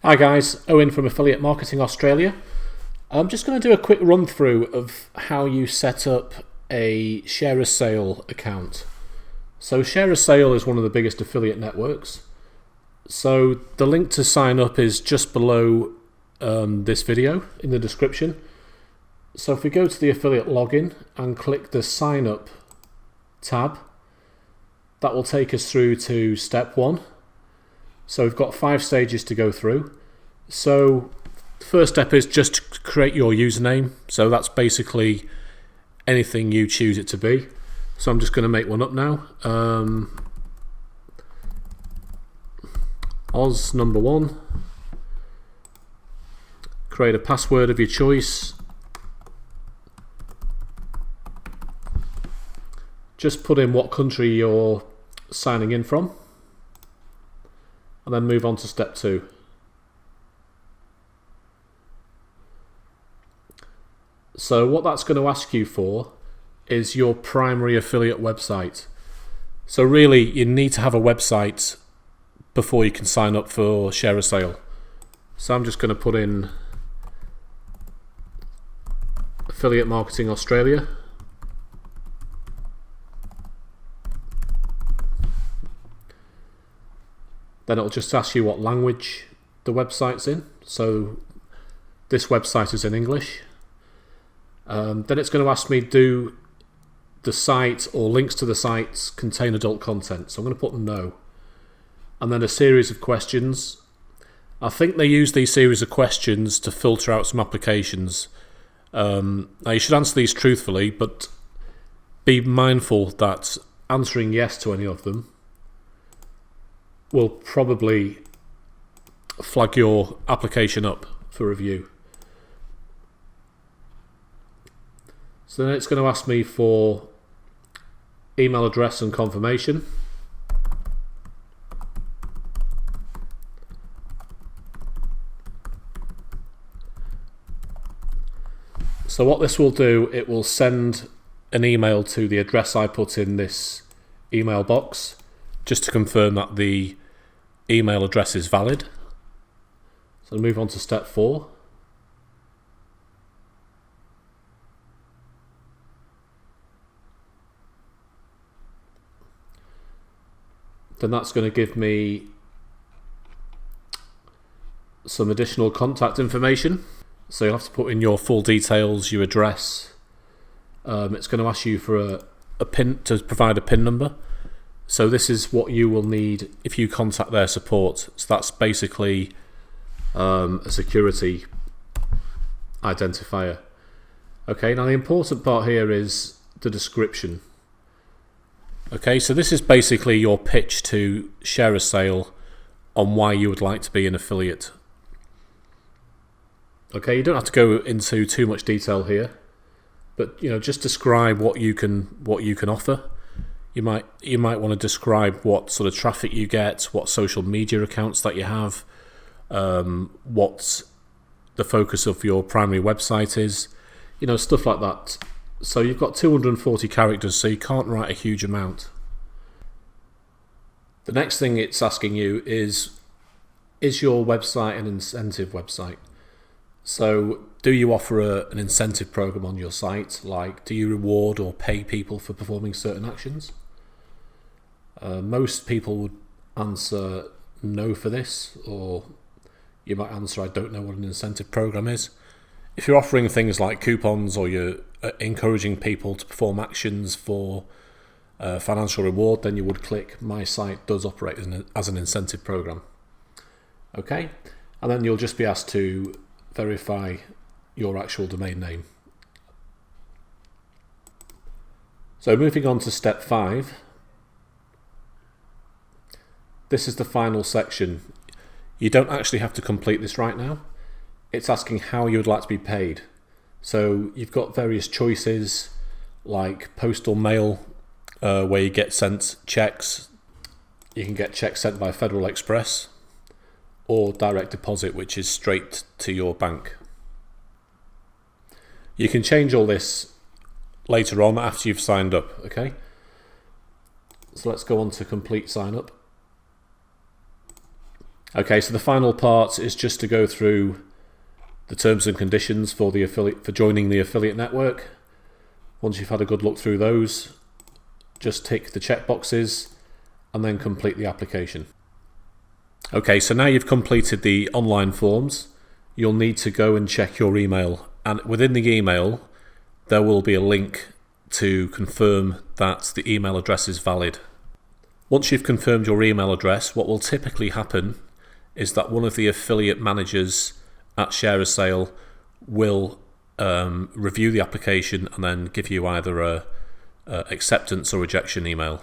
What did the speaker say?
Hi guys, Owen from Affiliate Marketing Australia. I'm just going to do a quick run through of how you set up a ShareASale account. So ShareASale is one of the biggest affiliate networks. So the link to sign up is just below this video in the description. So if we go to the affiliate login and click the sign up tab, that will take us through to step 1. So we've got 5 stages to go through. So the first step is just to create your username. So that's basically anything you choose it to be. So I'm just going to make one up now. Oz number 1. Create a password of your choice. Just put in what country you're signing in from. And then move on to step 2. So what that's going to ask you for is your primary affiliate website. So really you need to have a website before you can sign up for ShareASale. So I'm just going to put in Affiliate Marketing Australia. Then it'll just ask you what language the website's in. So this website is in English. Then it's going to ask me, do the site or links to the sites contain adult content? So I'm going to put no. And then a series of questions. I think they use these series of questions to filter out some applications. Now you should answer these truthfully, but be mindful that answering yes to any of them will probably flag your application up for review. So then it's going to ask me for email address and confirmation. So what this will do, it will send an email to the address I put in this email box, just to confirm that the email address is valid. So I'll move on to step 4. Then that's going to give me some additional contact information. So you'll have to put in your full details, your address. It's going to ask you for a PIN, to provide a PIN number. So this is what you will need if you contact their support. So that's basically a security identifier. Okay, now the important part here is the description. Okay, so this is basically your pitch to ShareASale on why you would like to be an affiliate. Okay, you don't have to go into too much detail here, but just describe what you can offer. You might want to describe what sort of traffic you get, what social media accounts that you have, what the focus of your primary website is, stuff like that. So you've got 240 characters, so you can't write a huge amount. The next thing it's asking you is your website an incentive website? So do you offer an incentive program on your site? Like, do you reward or pay people for performing certain actions? Most people would answer no for this, or you might answer I don't know what an incentive program is. If you're offering things like coupons or you're encouraging people to perform actions for financial reward, then you would click my site does operate as an incentive program. Okay, and then you'll just be asked to verify your actual domain name. So moving on to step 5. This is the final section. You don't actually have to complete this right now. It's asking how you would like to be paid. So you've got various choices like postal mail, where you get sent checks. You can get checks sent by Federal Express, or direct deposit, which is straight to your bank. You can change all this later on after you've signed up, okay? So let's go on to complete sign up. Okay, so the final part is just to go through the terms and conditions for joining the affiliate network. Once you've had a good look through those, just tick the checkboxes and then complete the application. Okay, so now you've completed the online forms, you'll need to go and check your email, and within the email there will be a link to confirm that the email address is valid. Once you've confirmed your email address, what will typically happen is that one of the affiliate managers at ShareASale will review the application and then give you either a acceptance or rejection email.